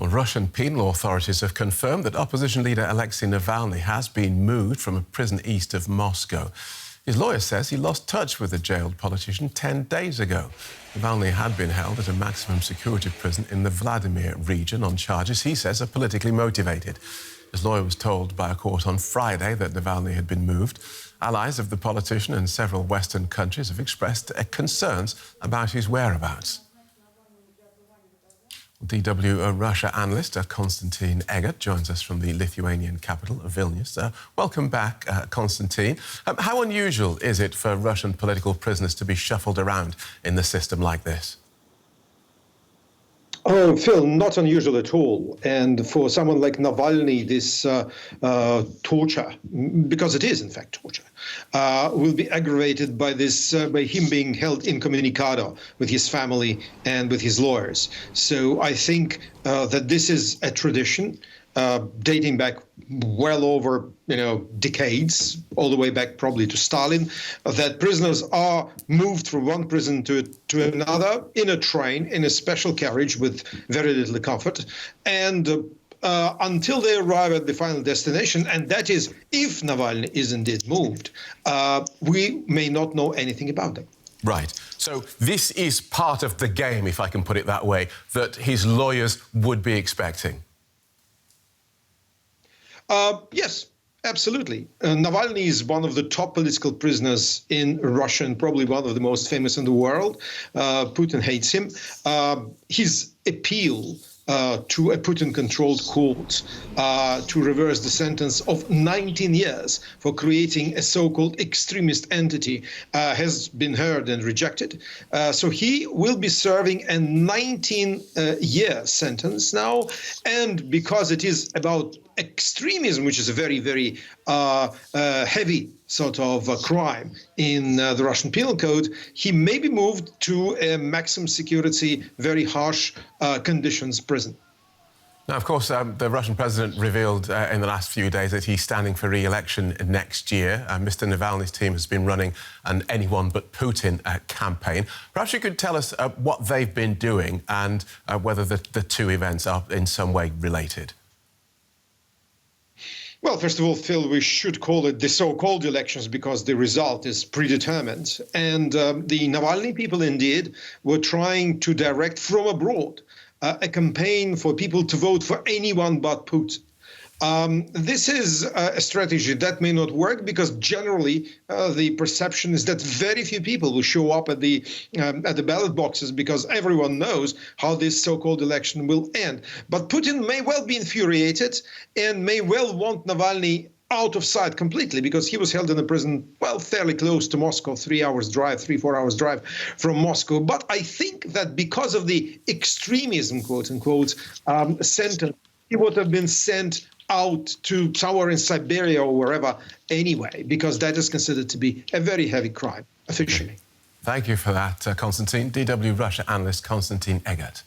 Well, Russian penal authorities have confirmed that opposition leader Alexey Navalny has been moved from a prison east of Moscow. His lawyer says he lost touch with the jailed politician 10 days ago. Navalny had been held at a maximum security prison in the Vladimir region on charges he says are politically motivated. His lawyer was told by a court on Friday that Navalny had been moved. Allies of the politician in several Western countries have expressed concerns about his whereabouts. DW Russia analyst Konstantin Egert joins us from the Lithuanian capital, Vilnius. Welcome back, Konstantin. How unusual is it for Russian political prisoners to be shuffled around in the system like this? Oh, Phil, not unusual at all. And for someone like Navalny, this torture, because it is in fact torture, will be aggravated by by him being held incommunicado with his family and with his lawyers. So I think that this is a tradition dating back well over, decades, all the way back probably to Stalin, that prisoners are moved from one prison to another in a train, in a special carriage with very little comfort, and until they arrive at the final destination, and that is if Navalny is indeed moved, we may not know anything about them. Right. So this is part of the game, if I can put it that way, that his lawyers would be expecting. Yes, absolutely. Navalny is one of the top political prisoners in Russia and probably one of the most famous in the world. Putin hates him. His appeal to a Putin-controlled court to reverse the sentence of 19 years for creating a so-called extremist entity has been heard and rejected. So he will be serving a 19-year sentence now. And because it is about extremism, which is a very, very heavy sort of crime in the Russian Penal Code, he may be moved to a maximum security, very harsh conditions prison. Now, of course, the Russian president revealed in the last few days that he's standing for re-election next year. Mr. Navalny's team has been running an anyone but Putin campaign. Perhaps you could tell us what they've been doing and whether the two events are in some way related. Well, first of all, Phil, we should call it the so-called elections because the result is predetermined. And the Navalny people, indeed, were trying to direct from abroad a campaign for people to vote for anyone but Putin. This is a strategy that may not work because generally the perception is that very few people will show up at the ballot boxes because everyone knows how this so-called election will end. But Putin may well be infuriated and may well want Navalny out of sight completely because he was held in a prison, well, fairly close to Moscow, 3 hours drive, 3-4 hours drive from Moscow. But I think that because of the extremism, quote unquote, sentence, he would have been sent out to somewhere in Siberia or wherever anyway, because that is considered to be a very heavy crime, officially. Thank you for that, Konstantin. DW Russia analyst Konstantin Egert.